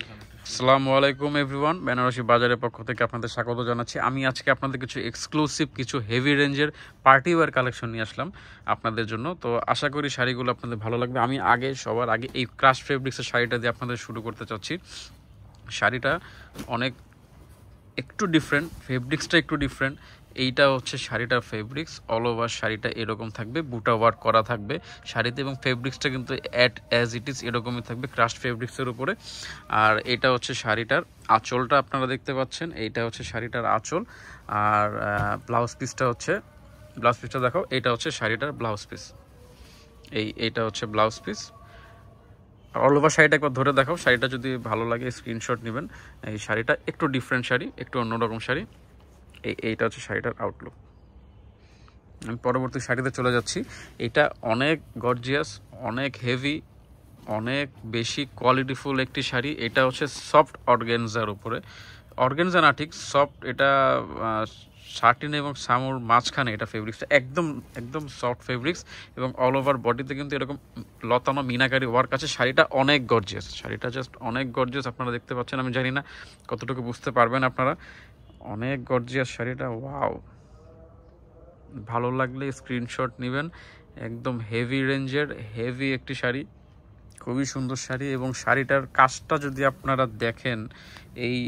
আসসালামু আলাইকুম এভরিওয়ান, বেনারসি বাজারের পক্ষ থেকে আপনাদের স্বাগত জানাচ্ছি। আমি আজকে আপনাদের কিছু এক্সক্লুসিভ কিছু হেভি রেঞ্জের পার্টি ওয়্যার কালেকশন নিয়ে আসলাম আপনাদের জন্য। তো আশা করি শাড়িগুলো আপনাদের ভালো লাগবে। আমি সবার আগে এই ক্রাশ ফেব্রিক্সের শাড়িটা দিয়ে আপনাদের শুরু করতে চাচ্ছি। শাড়িটা অনেক একটু ডিফারেন্ট, ফেব্রিক্সটা একটু ডিফারেন্ট। এইটা হচ্ছে শাড়িটার ফেব্রিক্স, অল ওভার শাড়িটা এরকম থাকবে, বুটা ওয়ার্ক করা থাকবে শাড়িতে, এবং ফেব্রিক্সটা কিন্তু অ্যাজ ইট ইজ এরকমই থাকবে ক্রাশড ফেব্রিক্সের উপরে। আর এটা হচ্ছে শাড়িটার আঁচলটা, আপনারা দেখতে পাচ্ছেন, এইটা হচ্ছে শাড়িটার আঁচল। আর ব্লাউজ পিসটা দেখাও, এইটা হচ্ছে শাড়িটার ব্লাউজ পিস। এইটা হচ্ছে ব্লাউজ পিস। অল ওভার শাড়িটা একবার ধরে দেখাও, শাড়িটা যদি ভালো লাগে স্ক্রিনশট নেবেন। এই শাড়িটা একটু ডিফারেন্ট শাড়ি, একটু অন্যরকম শাড়ি। এইটা হচ্ছে শাড়িটার আউটলুক। আমি পরবর্তী শাড়িতে চলে যাচ্ছি। এটা অনেক গর্জিয়াস, অনেক হেভি, অনেক বেশি কোয়ালিটিফুল একটি শাড়ি। এটা হচ্ছে সফট অর্গানজার উপরে, অর্গানজা না ঠিক সফট, এটা শার্টিন এবং সামুর মাঝখানে এটা ফেব্রিক্সটা একদম একদম সফট ফেব্রিক্স, এবং অল ওভার বডিতে কিন্তু এরকম লতানো মিনাকারি ওয়ার্ক আছে। শাড়িটা অনেক গর্জিয়াস, শাড়িটা জাস্ট অনেক গর্জিয়াস। আপনারা দেখতে পাচ্ছেন, আমি জানি না কতটুকু বুঝতে পারবেন আপনারা। অনেক গর্জিয়াস শাড়িটা, ওয়াও! ভালো লাগলে স্ক্রিনশট নেবেন। একদম হেভি রেঞ্জের হেভি একটি শাড়ি, খুবই সুন্দর শাড়ি। এবং শাড়িটার কাজটা যদি আপনারা দেখেন, এই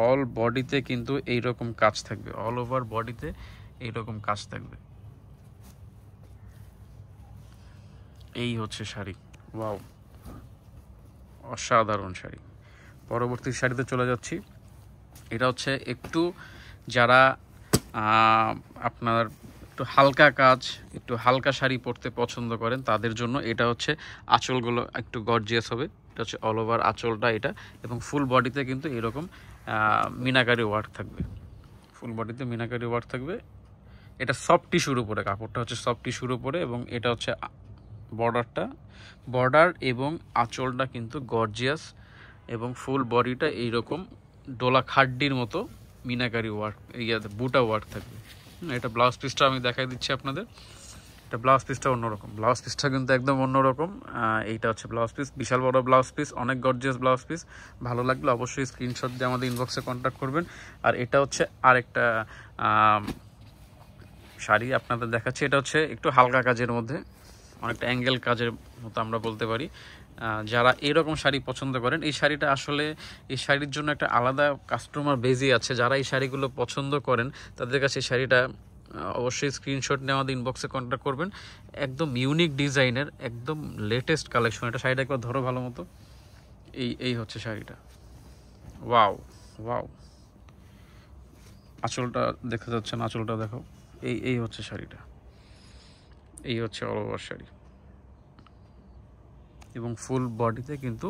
অল বডিতে কিন্তু এইরকম কাজ থাকবে, অল ওভার বডিতে এইরকম কাজ থাকবে। এই হচ্ছে শাড়ি, ওয়াও, অসাধারণ শাড়ি। পরবর্তী শাড়িতে চলে যাচ্ছি। এটা হচ্ছে একটু যারা আপনার একটু হালকা কাজ, একটু হালকা শাড়ি পরতে পছন্দ করেন তাদের জন্য। এটা হচ্ছে আঁচলগুলো একটু গর্জিয়াস হবে। এটা হচ্ছে অল ওভার আঁচলটা এটা, এবং ফুল বডিতে কিন্তু এরকম মিনাকারি ওয়ার্ক থাকবে, ফুল বডিতে মিনাকারি ওয়ার্ক থাকবে। এটা সফট টিস্যুর উপরে, কাপড়টা হচ্ছে সফট টিস্যুর উপরে, এবং এটা হচ্ছে বর্ডার এবং আঁচলটা কিন্তু গর্জিয়াস, এবং ফুল বডিটা এইরকম ডোলা খাড্ডির মতো মিনাকারি ওয়ার্ক, বুটা ওয়ার্ক থাকবে। এটা ব্লাউজ পিসটা আমি দেখাই দিচ্ছি আপনাদের। এটা ব্লাউজ পিসটা অন্যরকম, ব্লাউজ পিসটা কিন্তু একদম অন্যরকম। এইটা হচ্ছে ব্লাউজ পিস, বিশাল বড় ব্লাউজ পিস, অনেক গর্জিয়াস ব্লাউজ পিস। ভালো লাগলে অবশ্যই স্ক্রিনশট দিয়ে আমাদের ইনবক্সে কন্ট্যাক্ট করবেন। আর এটা হচ্ছে আরেকটা শাড়ি আপনাদের দেখাচ্ছি। এটা হচ্ছে একটু হালকা কাজের মধ্যে, অনেকটা অ্যাঙ্গেল কাজের মতো আমরা বলতে পারি। যারা এরকম শাড়ি পছন্দ করেন, এই শাড়িটা আসলে এই শাড়ির জন্য একটা আলাদা কাস্টমার বেজই আছে। যারা এই শাড়িগুলো পছন্দ করেন তাদের কাছে এই শাড়িটা অবশ্যই স্ক্রিনশট নিয়ে আমাদের ইনবক্সে কন্ট্যাক্ট করবেন। একদম ইউনিক ডিজাইনের, একদম লেটেস্ট কালেকশন। এটা শাড়িটা একবার ধরো ভালো মতো। এই হচ্ছে শাড়িটা, ওয়াও ওয়াও! আঁচলটা দেখা যাচ্ছে না, আঁচলটা দেখো। এই হচ্ছে শাড়িটা, এই হচ্ছে অল ওভার শাড়ি, এবং ফুল বডিতে কিন্তু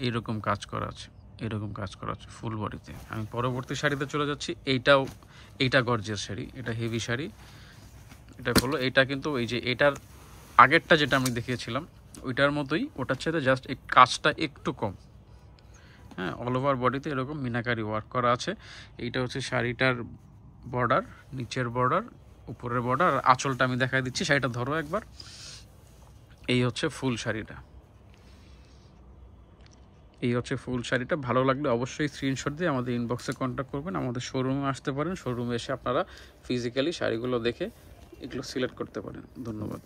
এইরকম কাজ করা আছে, এরকম কাজ করা আছে ফুল বডিতে। আমি পরবর্তী শাড়িতে চলে যাচ্ছি। এইটা গর্জিয়াস শাড়ি, এটা হেভি শাড়ি। এটা হলো, এটা কিন্তু এই যে এটার আগেরটা যেটা আমি দেখিয়েছিলাম ওইটার মতোই, ওটার সাথে জাস্ট এই কাজটা একটু কম। হ্যাঁ, অল ওভার বডিতে এরকম মিনাকারি ওয়ার্ক করা আছে। এইটা হচ্ছে শাড়িটার বর্ডার, নিচের বর্ডার, উপরের বর্ডার। আর আঁচলটা আমি দেখাই দিচ্ছি, শাড়িটা ধরো একবার। এই হচ্ছে ফুল শাড়িটা, এই হচ্ছে ফুল শাড়িটা। ভালো লাগলে অবশ্যই স্ক্রিনশট দিয়ে আমাদের ইনবক্সে কন্ট্যাক্ট করবেন। আমাদের শোরুমে আসতে পারেন, শোরুমে এসে আপনারা ফিজিক্যালি শাড়িগুলো দেখে এগুলো সিলেক্ট করতে পারেন। ধন্যবাদ।